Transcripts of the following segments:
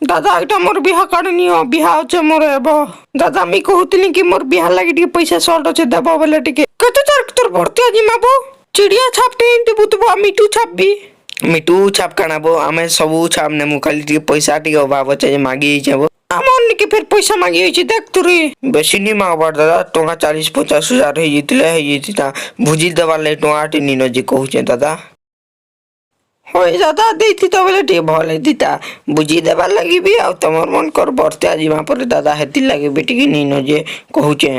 दादा एटा मोर बिहा काढनियो बिहा होचे मोर एबो दादा मी कहूतनी कि मोर बिहा लागि टिके पैसा शॉर्ट होचे देबो बोले टिके कते तोर भर्ती आजी माबो चिड़िया छापटे इंते बुतबो मिठू छापबी मिठू छाप कानाबो आमे सबू छाप नेमु खाली टिके पैसा टिके अभाव होचे जे मागी छबो আমন নিকে ফের পয়সা মাগি হইছে দেখ তুই বেশি নি মাগবার দাদা টঙ্কা 40-50 हजार হই জিতলে হই জিতা ভুজি দেবার লাই টঙ্কাটি নিনো যে কহুছে দাদা হয় দাদা দেইতি তো বলে টি ভলে দিতা বুঝি দেবার লাগিবি আর তোমার মন কর বর্তে আজিমা পরে দাদা হেতি লাগিবি টিকি নিনো যে কহুছে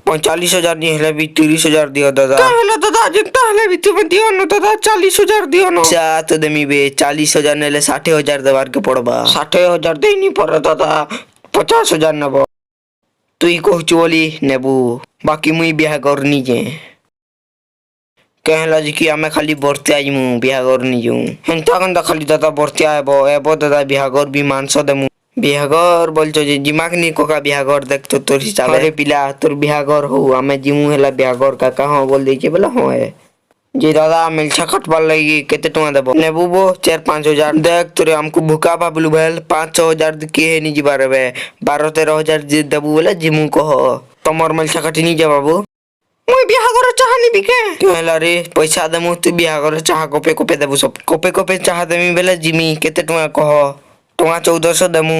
45,000 नहीं हेले भी 30,000 दियो दादा का हेले दादा जितना हेले भी तुम दियो न दादा 40,000 दियो न सात देमी बे 40,000 नेले 60,000 देवार के पड़बा 60,000 दे नहीं पड़े दादा 50,000 नबो तुई कहचु बोली नेबू बाकी मुई बियाह करनी जे कहला जी कि आमे खाली बर्ते आइमु बियाह करनी जू हेंता गंदा खाली दादा बर्ते आबो एबो दादा बियाह कर भी मानसो देमु बिहागर बोलछो जे जिमाक नी कोका बिहागर देख तो तोर हिसाब रे पिला तोर बिहागर हो आमे जिमु हेला बिहागर का कहां बोल देके बोला हो है जे दादा मिलछा कटबार लगी केते टका देबो नेबुबो 4-5,000 देख तोरे हमको भूका बाबलू भेल 5-6,000 के नी जिबार बे 12-13,000 जे देबू बोले जिमु कह तमर मिलछा कटी नी जा बाबू मुई बिहागर चाहनी बिके कहला रे पैसा देमु तू बिहागर चाह कोपे कोपे देबू सब कोपे कोपे चाह देमी बेले जिमी केते टका कह टका 1400 देमु